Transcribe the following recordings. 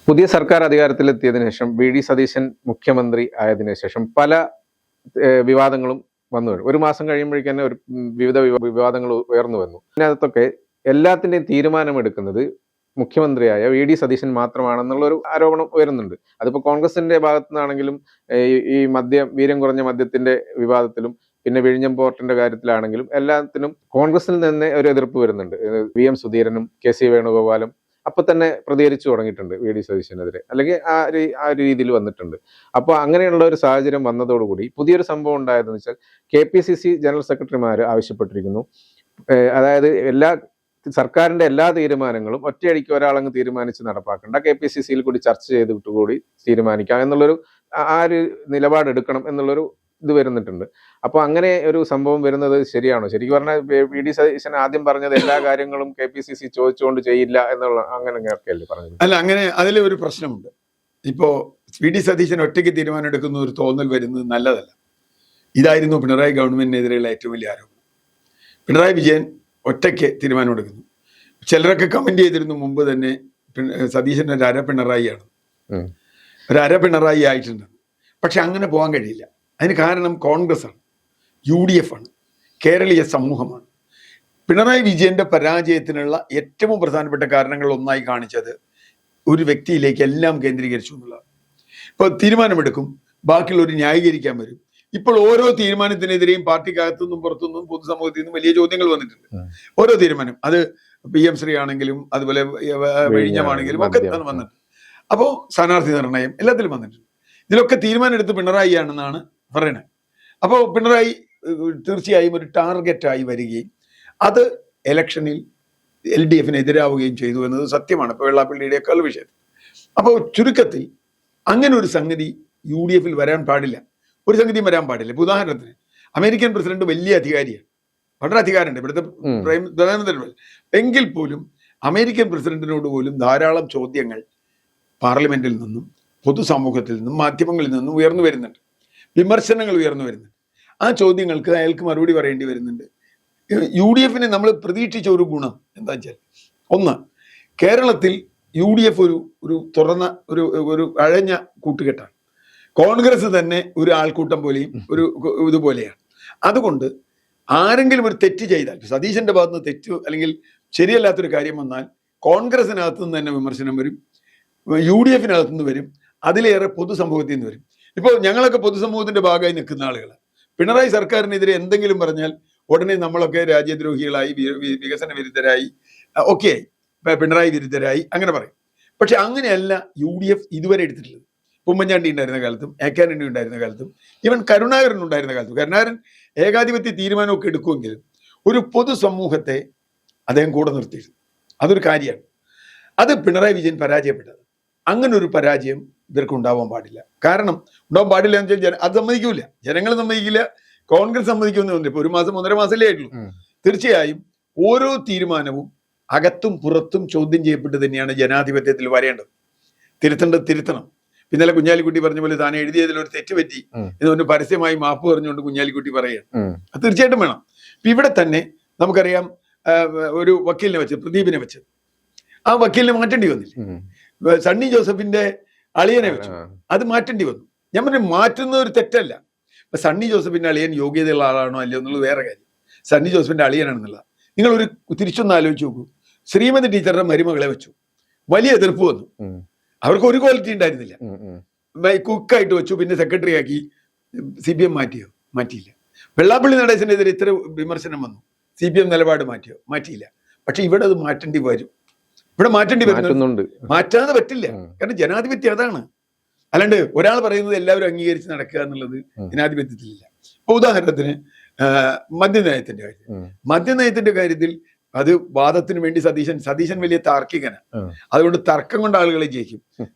പുതിയ സർക്കാർ അധികാരത്തിലെത്തിയതിനു ശേഷം വി.ഡി. സതീശൻ മുഖ്യമന്ത്രി ആയതിനു ശേഷം പല വിവാദങ്ങളും വന്നു വരും. ഒരു മാസം കഴിയുമ്പോഴേക്കും തന്നെ വിവിധ വിവാദങ്ങൾ ഉയർന്നു വന്നു. അതിനകത്തൊക്കെ എല്ലാത്തിൻ്റെയും തീരുമാനമെടുക്കുന്നത് മുഖ്യമന്ത്രിയായ വി.ഡി. സതീശൻ മാത്രമാണെന്നുള്ളൊരു ആരോപണം ഉയരുന്നുണ്ട്. അതിപ്പോൾ കോൺഗ്രസിന്റെ ഭാഗത്തു നിന്നാണെങ്കിലും ഈ വീര്യം കുറഞ്ഞ മദ്യത്തിന്റെ വിവാദത്തിലും പിന്നെ വിഴിഞ്ഞം പോർട്ടിന്റെ കാര്യത്തിലാണെങ്കിലും എല്ലാത്തിനും കോൺഗ്രസിൽ നിന്ന് ഒരു എതിർപ്പ് വരുന്നുണ്ട്. വി.എം. സുധീരനും കെ.സി. വേണുഗോപാലും അപ്പൊ തന്നെ പ്രതികരിച്ചു തുടങ്ങിയിട്ടുണ്ട് വി.ഡി. സതീശനെതിരെ, അല്ലെങ്കിൽ ആ ഒരു രീതിയിൽ വന്നിട്ടുണ്ട്. അപ്പോൾ അങ്ങനെയുള്ള ഒരു സാഹചര്യം വന്നതോടുകൂടി പുതിയൊരു സംഭവം ഉണ്ടായതെന്ന് വെച്ചാൽ KPCC ജനറൽ സെക്രട്ടറിമാർ ആവശ്യപ്പെട്ടിരിക്കുന്നു, അതായത് സർക്കാരിന്റെ എല്ലാ തീരുമാനങ്ങളും ഒറ്റയടിക്ക് ഒരാളങ്ങ് തീരുമാനിച്ച് നടപ്പാക്കേണ്ട, KPCC കൂടി ചർച്ച ചെയ്തിട്ട് കൂടി തീരുമാനിക്കാം എന്നുള്ളൊരു ആ ഒരു നിലപാടെടുക്കണം എന്നുള്ളൊരു ഇത് വരുന്നിട്ടുണ്ട്. അപ്പോൾ അങ്ങനെ ഒരു സംഭവം വരുന്നത് ശരിയാണോ? ശരിക്കും പറഞ്ഞാൽ വി.ഡി. സതീശൻ ആദ്യം പറഞ്ഞത് എല്ലാ കാര്യങ്ങളും KPCC ചോദിച്ചുകൊണ്ട് ചെയ്യില്ല എന്നുള്ള അങ്ങനെയൊക്കെയല്ലേ പറഞ്ഞത്? അല്ല, അങ്ങനെ അതിൽ ഒരു പ്രശ്നമുണ്ട്. ഇപ്പോ വി.ഡി. സതീശൻ ഒറ്റയ്ക്ക് തീരുമാനം എടുക്കുന്ന ഒരു തോന്നൽ വരുന്നത് നല്ലതല്ല. ഇതായിരുന്നു പിണറായി ഗവൺമെന്റിനെതിരെയുള്ള ഏറ്റവും വലിയ ആരോപണം. പിണറായി വിജയൻ ഒറ്റയ്ക്ക് തീരുമാനമെടുക്കുന്നു. ചിലരൊക്കെ കമന്റ് ചെയ്തിരുന്നു മുമ്പ് തന്നെ സതീശൻ ഒരു അര പിണറായിയാണ്, ഒരു അര പിണറായി ആയിട്ടുണ്ട്. പക്ഷെ അങ്ങനെ പോകാൻ കഴിയില്ല. അതിന് കാരണം കോൺഗ്രസ് ആണ്, UDF ആണ്, കേരളീയ സമൂഹമാണ്. പിണറായി വിജയന്റെ പരാജയത്തിനുള്ള ഏറ്റവും പ്രധാനപ്പെട്ട കാരണങ്ങൾ ഒന്നായി കാണിച്ചത് ഒരു വ്യക്തിയിലേക്ക് എല്ലാം കേന്ദ്രീകരിച്ചു എന്നുള്ളതാണ്. ഇപ്പോൾ തീരുമാനമെടുക്കും, ബാക്കിയുള്ളവർ ന്യായീകരിക്കാൻ വരും. ഇപ്പോൾ ഓരോ തീരുമാനത്തിനെതിരെയും പാർട്ടിക്കകത്തുനിന്നും പുറത്തുനിന്നും പൊതുസമൂഹത്തിൽ നിന്നും വലിയ ചോദ്യങ്ങൾ വന്നിട്ടുണ്ട്. ഓരോ തീരുമാനം, അത് PM ശ്രീ ആണെങ്കിലും അതുപോലെ വിഴിഞ്ഞമാണെങ്കിലും ഒക്കെ വന്നിട്ടുണ്ട്. അപ്പോൾ സ്ഥാനാർത്ഥി നിർണയം എല്ലാത്തിലും വന്നിട്ടുണ്ട്. ഇതിലൊക്കെ തീരുമാനം എടുത്ത് പിണറായി ആണെന്നാണ് പറയുന്നത്. അപ്പോൾ പിണറായി തീർച്ചയായും ഒരു ടാർഗറ്റായി വരികയും അത് ഇലക്ഷനിൽ LDF-ന് എതിരാവുകയും ചെയ്തു എന്നത് സത്യമാണ്. ഇപ്പോൾ വെള്ളാപ്പള്ളിയുടെയൊക്കെ വിഷയത്തിൽ. അപ്പോൾ ചുരുക്കത്തിൽ അങ്ങനെ ഒരു സംഗതി UDF-ൽ വരാൻ പാടില്ല, ഒരു സംഗതിയും വരാൻ പാടില്ല. ഇപ്പോൾ ഉദാഹരണത്തിന് അമേരിക്കൻ പ്രസിഡന്റ് വലിയ അധികാരിയാണ്, വളരെ അധികാരമുണ്ട് ഇവിടുത്തെ പ്രധാനമന്ത്രി. എങ്കിൽ പോലും അമേരിക്കൻ പ്രസിഡന്റിനോട് പോലും ധാരാളം ചോദ്യങ്ങൾ പാർലമെന്റിൽ നിന്നും പൊതുസമൂഹത്തിൽ നിന്നും മാധ്യമങ്ങളിൽ നിന്നും ഉയർന്നു വരുന്നുണ്ട്, വിമർശനങ്ങൾ ഉയർന്നു വരുന്നുണ്ട്. ആ ചോദ്യങ്ങൾക്ക് അയാൾക്ക് മറുപടി പറയേണ്ടി വരുന്നുണ്ട്. UDF-നെ നമ്മൾ പ്രതീക്ഷിച്ച ഒരു ഗുണം എന്താ വെച്ചാൽ, ഒന്ന്, കേരളത്തിൽ UDF ഒരു തുറന്ന ഒരു അഴഞ്ഞ കൂട്ടുകെട്ടാണ്. കോൺഗ്രസ് തന്നെ ഒരു ആൾക്കൂട്ടം പോലെയും ഒരു ഇതുപോലെയാണ്. അതുകൊണ്ട് ആരെങ്കിലും ഒരു തെറ്റ് ചെയ്താൽ, സതീശന്റെ ഭാഗത്ത് നിന്ന് തെറ്റ് അല്ലെങ്കിൽ ശരിയല്ലാത്തൊരു കാര്യം വന്നാൽ കോൺഗ്രസിനകത്തു നിന്ന് തന്നെ വിമർശനം വരും, UDF-നകത്തു നിന്ന് വരും, അതിലേറെ പൊതുസമൂഹത്തിൽ നിന്ന് വരും. ഇപ്പോൾ ഞങ്ങളൊക്കെ പൊതുസമൂഹത്തിന്റെ ഭാഗമായി നിൽക്കുന്ന ആളുകളാണ്. പിണറായി സർക്കാരിനെതിരെ എന്തെങ്കിലും പറഞ്ഞാൽ ഉടനെ നമ്മളൊക്കെ രാജ്യദ്രോഹികളായി, വികസന വിരുദ്ധരായി, ഒക്കെ പിണറായി വിരുദ്ധരായി അങ്ങനെ പറയും. പക്ഷെ അങ്ങനെയല്ല UDF ഇതുവരെ എടുത്തിട്ടുള്ളത്. ഉമ്മൻചാണ്ടി ഉണ്ടായിരുന്ന കാലത്തും AK ആന്റണി ഉണ്ടായിരുന്ന കാലത്തും ഈവൻ കരുണാകരൻ ഉണ്ടായിരുന്ന കാലത്തും. കരുണാകരൻ ഏകാധിപത്യ തീരുമാനമൊക്കെ എടുക്കുമെങ്കിലും ഒരു പൊതുസമൂഹത്തെ അദ്ദേഹം കൂടെ നിർത്തിയിരുന്നു. അതൊരു കാര്യമാണ്. അത് പിണറായി വിജയൻ പരാജയപ്പെട്ടത്. അങ്ങനെ ഒരു പരാജയം ഇവർക്ക് ഉണ്ടാവാൻ പാടില്ല. കാരണം ഉണ്ടാവാൻ പാടില്ല എന്ന് വെച്ചാൽ അത് സമ്മതിക്കൂല, ജനങ്ങൾ സമ്മതിക്കില്ല, കോൺഗ്രസ് സമ്മതിക്കുമെന്ന്. ഇപ്പൊ 1 മാസം 1.5 മാസമല്ലേ ആയിട്ടുള്ളൂ. തീർച്ചയായും ഓരോ തീരുമാനവും അകത്തും പുറത്തും ചോദ്യം ചെയ്യപ്പെട്ട് തന്നെയാണ് ജനാധിപത്യത്തിൽ വരേണ്ടത്. തിരുത്തണം. പിന്നലെ കുഞ്ഞാലിക്കുട്ടി പറഞ്ഞ പോലെ താൻ എഴുതിയതിൽ ഒരു തെറ്റ് പറ്റി എന്നുകൊണ്ട് പരസ്യമായി മാപ്പ് പറഞ്ഞുകൊണ്ട് കുഞ്ഞാലിക്കുട്ടി പറയുകയാണ്. അത് തീർച്ചയായിട്ടും വേണം. ഇവിടെ തന്നെ നമുക്കറിയാം, ഒരു വക്കീലിനെ വെച്ച്, പ്രദീപിനെ വെച്ച്, ആ വക്കീലിനെ മാറ്റേണ്ടി വന്നില്ല. സണ്ണി ജോസഫിന്റെ അളിയനെ വെച്ചു, അത് മാറ്റേണ്ടി വന്നു. ഞാൻ പറഞ്ഞു, മാറ്റുന്ന ഒരു തെറ്റല്ല. ഇപ്പൊ സണ്ണി ജോസഫിന്റെ അളിയൻ യോഗ്യതയുള്ള ആളാണോ അല്ലയോ എന്നുള്ളത് വേറെ കാര്യം. സണ്ണി ജോസഫിന്റെ അളിയനാണെന്നുള്ളത് നിങ്ങൾ ഒരു തിരിച്ചൊന്ന് ആലോചിച്ച് നോക്കൂ. ശ്രീമതി ടീച്ചറുടെ മരുമകളെ വെച്ചു, വലിയ എതിർപ്പ് വന്നു. അവർക്ക് ഒരു ക്വാളിറ്റി ഉണ്ടായിരുന്നില്ല. കുക്കായിട്ട് വെച്ചു, പിന്നെ സെക്രട്ടറി ആക്കി. CPM മാറ്റിയില്ല. വെള്ളാപ്പള്ളി നടേശനെതിരെ ഇത്ര വിമർശനം വന്നു, CPM നിലപാട് മാറ്റിയില്ല. പക്ഷെ ഇവിടെ അത് മാറ്റേണ്ടി വരും. ഇവിടെ മാറ്റേണ്ടി വരുന്നുണ്ട്, മാറ്റാതെ പറ്റില്ല. കാരണം ജനാധിപത്യം അതാണ്. അല്ലാണ്ട് ഒരാൾ പറയുന്നത് എല്ലാവരും അംഗീകരിച്ച് നടക്കുക എന്നുള്ളത് ജനാധിപത്യത്തിലില്ല. ഇപ്പൊ ഉദാഹരണത്തിന് മദ്യനയത്തിന്റെ കാര്യത്തിൽ അത് വാദത്തിന് വേണ്ടി സതീശൻ വലിയ താർക്കികനാണ്. അതുകൊണ്ട് തർക്കം കൊണ്ട് ആളുകളെ ജയിക്കും.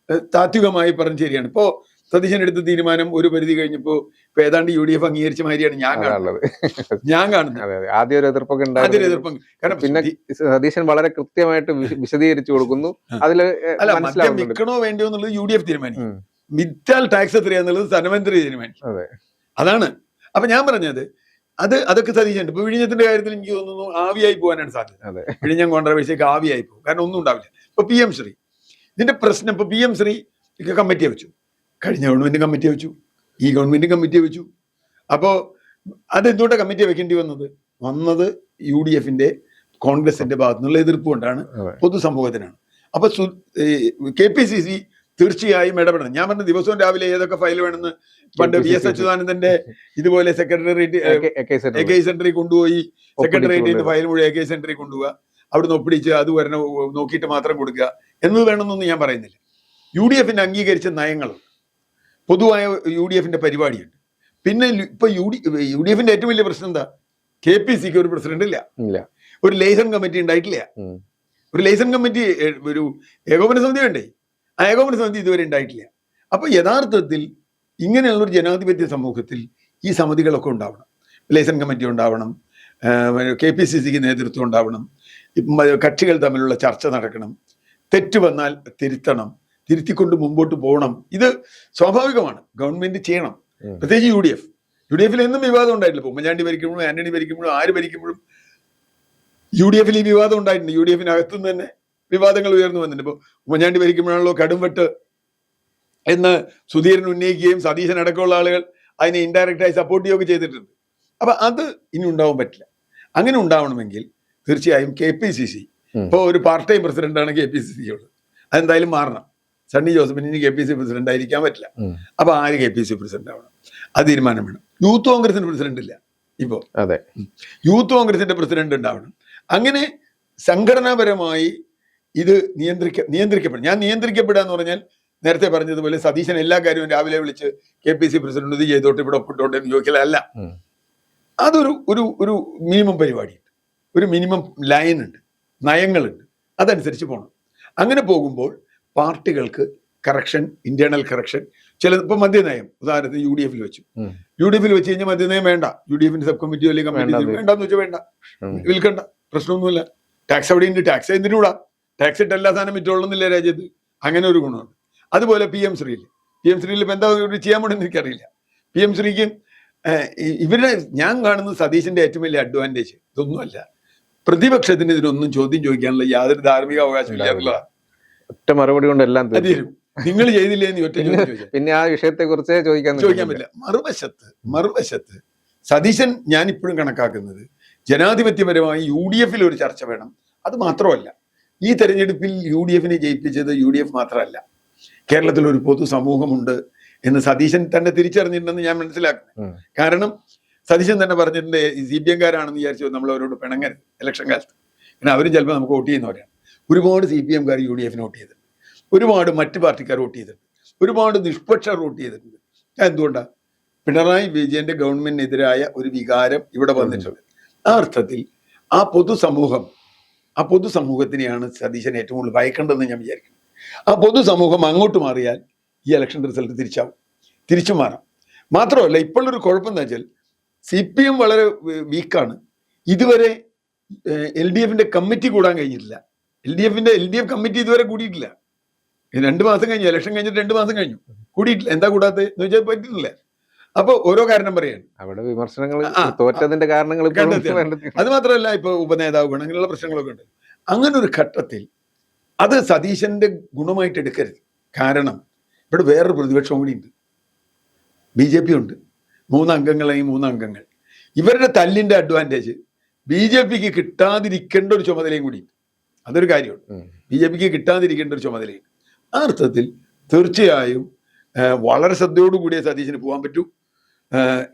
താത്വികമായി പറഞ്ഞ് ശരിയാണ്. ഇപ്പോ സതീശൻ എടുത്ത തീരുമാനം ഒരു പരിധി കഴിഞ്ഞപ്പോ ഇപ്പൊ ഏതാണ്ട് UDF അംഗീകരിച്ച മാതിരിയാണ് ഞാൻ കാണുന്നത്. ആദ്യ എതിർപ്പൊക്കെ കാരണം പിന്നെ സതീശൻ വളരെ കൃത്യമായിട്ട് വിശദീകരിച്ചു കൊടുക്കുന്നു. അതില് മദ്യം വിൽക്കണോ വേണ്ടയോ എന്നുള്ളത് UDF തീരുമാനിക്കും. വിറ്റാൽ ടാക്സ് എത്രയാന്നുള്ളത് ധനമന്ത്രി തീരുമാനിക്കും. അതാണ്. അപ്പൊ ഞാൻ പറഞ്ഞത് അതൊക്കെ സതീശുണ്ട്. ഇപ്പൊ വിഴിഞ്ഞത്തിന്റെ കാര്യത്തിൽ എനിക്ക് തോന്നുന്നു ആവിയായി പോകാനാണ് സാധ്യത. വിഴിഞ്ഞം കോൺട്രവേഴ്സിയൊക്കെ ആവിയായി പോകും. കാരണം ഒന്നും ഉണ്ടാവില്ല. ഇപ്പൊ PM ശ്രീ ഇതിന്റെ പ്രശ്നം ഇപ്പൊ PM ശ്രീ കമ്മിറ്റിയെ വെച്ചു, കഴിഞ്ഞ ഗവൺമെന്റ് കമ്മിറ്റിയെ വെച്ചു, ഈ ഗവൺമെന്റ് കമ്മിറ്റിയെ വെച്ചു. അപ്പോൾ അതെന്തുകൊണ്ടാണ് കമ്മിറ്റിയെ വെക്കേണ്ടി വന്നത് UDFന്റെ കോൺഗ്രസിന്റെ ഭാഗത്തു നിന്നുള്ള എതിർപ്പ് കൊണ്ടാണ്, പൊതുസമൂഹത്തിനാണ്. അപ്പൊ KPCC തീർച്ചയായും ഇടപെടണം. ഞാൻ പറഞ്ഞ ദിവസവും രാവിലെ ഏതൊക്കെ ഫയൽ വേണമെന്ന് പണ്ട് VS അച്യുതാനന്ദന്റെ ഇതുപോലെ സെക്രട്ടേറിയറ്റ് AK സെന്ററിൽ കൊണ്ടുപോയി സെക്രട്ടേറിയറ്റിൽ ഫയൽ മുഴുവൻ AK സെന്ററിൽ കൊണ്ടുപോവുക, അവിടുന്ന് ഒപ്പിടിച്ച് അത് വരണം നോക്കിയിട്ട് മാത്രം കൊടുക്കുക എന്നത് വേണമെന്നൊന്നും ഞാൻ പറയുന്നില്ല. UDFന്റെ അംഗീകരിച്ച നയങ്ങൾ, പൊതുവായ UDFന്റെ പരിപാടിയുണ്ട്. പിന്നെ ഇപ്പൊ UDFന്റെ ഏറ്റവും വലിയ പ്രശ്നം എന്താ? KPCക്ക് ഒരു പ്രസിഡന്റ് ഇല്ല, ഒരു ലൈസൺ കമ്മിറ്റി ഉണ്ടായിട്ടില്ല. ഒരു ലൈസൺ കമ്മിറ്റി, ഒരു ഏകോപന സമിതി വേണ്ടേ? ആ ഏകോപന സമിതി ഇതുവരെ ഉണ്ടായിട്ടില്ല. അപ്പൊ യഥാർത്ഥത്തിൽ ഇങ്ങനെയുള്ള ഒരു ജനാധിപത്യ സമൂഹത്തിൽ ഈ സമിതികളൊക്കെ ഉണ്ടാവണം. ലൈസൺ കമ്മിറ്റി ഉണ്ടാവണം, KPCCക്ക് നേതൃത്വം ഉണ്ടാവണം, കക്ഷികൾ തമ്മിലുള്ള ചർച്ച നടക്കണം, തെറ്റ് വന്നാൽ തിരുത്തണം, തിരുത്തിക്കൊണ്ട് മുമ്പോട്ട് പോകണം. ഇത് സ്വാഭാവികമാണ്, ഗവൺമെന്റ് ചെയ്യണം. പ്രത്യേകിച്ച് UDFൽ എന്നും വിവാദം ഉണ്ടായിട്ടില്ല. ഉമ്മൻചാണ്ടി ഭരിക്കുമ്പോഴും ആന്റണി ഭരിക്കുമ്പോഴും ആര് ഭരിക്കുമ്പോഴും UDFൽ ഈ വിവാദം ഉണ്ടായിട്ടുണ്ട്. UDFനകത്തുനിന്ന് തന്നെ വിവാദങ്ങൾ ഉയർന്നു വന്നിട്ടുണ്ട്. ഇപ്പൊ ഉമ്മൻചാണ്ടി ഭരിക്കുമ്പോഴാണല്ലോ കടുംവെട്ട് എന്ന് സുധീരൻ ഉന്നയിക്കുകയും സതീശൻ അടക്കമുള്ള ആളുകൾ അതിനെ ഇൻഡയറക്റ്റായി സപ്പോർട്ട് ചെയ്യുകയൊക്കെ ചെയ്തിട്ടുണ്ട്. അപ്പൊ അത് ഇനി ഉണ്ടാവാൻ പറ്റില്ല. അങ്ങനെ ഉണ്ടാവണമെങ്കിൽ തീർച്ചയായും KPCC ഇപ്പോൾ ഒരു പാർട്ട് ടൈം പ്രസിഡന്റാണ് KPCC ഉള്ളത്, അതെന്തായാലും മാറണം. സണ്ണി ജോസഫിന് ഇനി KPCC പ്രസിഡന്റ് ആയിരിക്കാൻ പറ്റില്ല. അപ്പൊ ആര് KPCC പ്രസിഡന്റ് ആവണം, അത് തീരുമാനം വേണം. യൂത്ത് കോൺഗ്രസിന് പ്രസിഡന്റ് ഇല്ല ഇപ്പോ, അതെ, യൂത്ത് കോൺഗ്രസിന്റെ പ്രസിഡന്റ് ഉണ്ടാവണം. അങ്ങനെ സംഘടനാപരമായി ഇത് നിയന്ത്രിക്കപ്പെടും. ഞാൻ നിയന്ത്രിക്കപ്പെടുക എന്ന് പറഞ്ഞാൽ നേരത്തെ പറഞ്ഞതുപോലെ സതീശൻ എല്ലാ കാര്യവും രാവിലെ വിളിച്ച് KPCC പ്രസിഡന്റ് ഇത് ചെയ്തോട്ട് ഇവിടെ ഒപ്പിട്ടോട്ടെ എന്ന് ചോദിക്കലല്ല. അതൊരു ഒരു ഒരു മിനിമം പരിപാടിയുണ്ട്, ഒരു മിനിമം ലൈൻ ഉണ്ട്, നയങ്ങളുണ്ട്, അതനുസരിച്ച് പോകണം. അങ്ങനെ പോകുമ്പോൾ പാർട്ടികൾക്ക് കറക്ഷൻ, ഇന്റേണൽ കറക്ഷൻ, ചില ഇപ്പൊ മദ്യനയം ഉദാഹരണത്തിന് UDFൽ വെച്ചു വെച്ച് കഴിഞ്ഞാൽ മദ്യനയം വേണ്ട, UDFന്റെ സബ് കമ്മിറ്റി അല്ലെങ്കിൽ കമ്മിറ്റി വേണ്ടെന്ന് വെച്ചാൽ വേണ്ട, വിൽക്കണ്ട, പ്രശ്നമൊന്നുമില്ല. ടാക്സ് അവിടെ ഉണ്ട്, ടാക്സ് എന്തിനൂടാ, ടാക്സ് ഇട്ട് എല്ലാ സാധനം വിറ്റോളുന്നില്ല രാജ്യത്ത്. അങ്ങനെ ഒരു ഗുണമുണ്ട്. അതുപോലെ PM ശ്രീയിൽ ഇപ്പൊ എന്താ ചെയ്യാൻ പോണെന്ന് എനിക്കറിയില്ല. PM ശ്രീക്ക് ഇവരുടെ ഞാൻ കാണുന്നത് സതീശന്റെ ഏറ്റവും വലിയ അഡ്വാൻറ്റേജ് ഇതൊന്നുമല്ല, പ്രതിപക്ഷത്തിന് ഇതിനൊന്നും ചോദ്യം ചോദിക്കാനുള്ള യാതൊരു ധാർമ്മിക അവകാശമില്ല എന്നുള്ളതാണ്. ഒറ്റ മറുപടി കൊണ്ട് എല്ലാം നിങ്ങൾ ചെയ്തില്ലേ എന്ന് ഒറ്റ പിന്നെ ആ വിഷയത്തെ കുറിച്ച് ചോദിക്കാൻ പറ്റില്ല. മറുവശത്ത് സതീശൻ ഞാൻ ഇപ്പോഴും കണക്കാക്കുന്നത് ജനാധിപത്യപരമായി UDFൽ ഒരു ചർച്ച വേണം. അത് മാത്രമല്ല, ഈ തെരഞ്ഞെടുപ്പിൽ UDFനെ ജയിപ്പിച്ചത് UDF മാത്രമല്ല, കേരളത്തിൽ ഒരു പൊതു സമൂഹമുണ്ട് എന്ന് സതീശൻ തന്നെ തിരിച്ചറിഞ്ഞിട്ടുണ്ടെന്ന് ഞാൻ മനസ്സിലാക്കുന്നു. കാരണം സതീശൻ തന്നെ പറഞ്ഞിട്ടുണ്ട്, CPM-കാരാണെന്ന് വിചാരിച്ചു നമ്മൾ അവരോട് പിണങ്ങരുത് ഇലക്ഷൻ കാലത്ത്. കാരണം അവരും ചിലപ്പോൾ നമുക്ക് വോട്ട് ചെയ്യുന്നവരാണ്. ഒരുപാട് CPM-കാർ UDFന് വോട്ട് ചെയ്തിട്ടുണ്ട്, ഒരുപാട് മറ്റു പാർട്ടിക്കാർ വോട്ട് ചെയ്തിട്ടുണ്ട്, ഒരുപാട് നിഷ്പക്ഷർ വോട്ട് ചെയ്തിട്ടുണ്ട്. എന്തുകൊണ്ടാണ്? പിണറായി വിജയന്റെ ഗവൺമെന്റിനെതിരായ ഒരു വികാരം ഇവിടെ വന്നിട്ടുണ്ട്. ആ അർത്ഥത്തിൽ ആ പൊതുസമൂഹത്തിനെയാണ് സതീശൻ ഏറ്റവും കൂടുതൽ ഭയക്കേണ്ടതെന്ന് ഞാൻ വിചാരിക്കുന്നു. ആ പൊതുസമൂഹം അങ്ങോട്ട് മാറിയാൽ ഈ ഇലക്ഷൻ റിസൾട്ട് തിരിച്ചു മാറാം. മാത്രമല്ല, ഇപ്പോഴൊരു കുഴപ്പം എന്താ വെച്ചാൽ CPM വളരെ വീക്കാണ്. ഇതുവരെ LDFന്റെ കമ്മിറ്റി കൂടാൻ കഴിഞ്ഞിട്ടില്ല. LDF കമ്മിറ്റി ഇതുവരെ കൂടിയിട്ടില്ല. 2 മാസം കഴിഞ്ഞു, ഇലക്ഷൻ കഴിഞ്ഞിട്ട് 2 മാസം കഴിഞ്ഞു, കൂടിയിട്ടില്ല. എന്താ കൂടാത്തത് എന്ന് വെച്ചാൽ പറ്റിയിട്ടില്ല. അപ്പൊ ഓരോ കാരണം പറയാണ്, അവിടെ വിമർശനങ്ങൾ, തോറ്റതിന്റെ കാരണങ്ങൾ. അത് മാത്രമല്ല, ഇപ്പൊ ഉപനേതാവ് വേണം, അങ്ങനെയുള്ള പ്രശ്നങ്ങളൊക്കെ ഉണ്ട്. അങ്ങനെ ഒരു ഘട്ടത്തിൽ അത് സതീശന്റെ ഗുണമായിട്ട് എടുക്കരുത്. കാരണം ഇവിടെ വേറൊരു പ്രതിപക്ഷവും കൂടി ഉണ്ട്, BJP ഉണ്ട്. 3 അംഗങ്ങൾ. ഇവരുടെ തല്ലിന്റെ അഡ്വാൻറ്റേജ് BJPക്ക് കിട്ടാതിരിക്കേണ്ട ഒരു ചുമതലയും കൂടി, അതൊരു കാര്യമുണ്ട്. BJPക്ക് കിട്ടാതിരിക്കേണ്ട ഒരു ചുമതലയും. ആ അർത്ഥത്തിൽ തീർച്ചയായും വളരെ ശ്രദ്ധയോടുകൂടിയ സതീശന് പോകാൻ പറ്റൂ.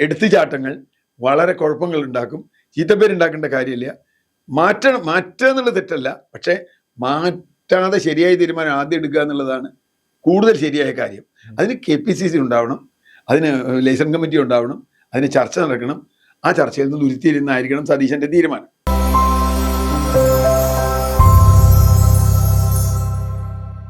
എടുത്തുചാട്ടങ്ങൾ വളരെ കുഴപ്പങ്ങൾ ഉണ്ടാക്കും, ചീത്തപ്പേരുണ്ടാക്കേണ്ട കാര്യമില്ല. മാറ്റുക എന്നുള്ളത് തെറ്റല്ല, പക്ഷെ മാറ്റാതെ ശരിയായ തീരുമാനം ആദ്യം എടുക്കുക എന്നുള്ളതാണ് കൂടുതൽ ശരിയായ കാര്യം. അതിന് KPCC ഉണ്ടാവണം, അതിന് ലൈസൺ കമ്മിറ്റി ഉണ്ടാവണം, അതിന് ചർച്ച നടക്കണം. ആ ചർച്ചയിൽ നിന്ന് ഉരുത്തിരിയുന്നതായിരിക്കണം സതീശന്റെ തീരുമാനം.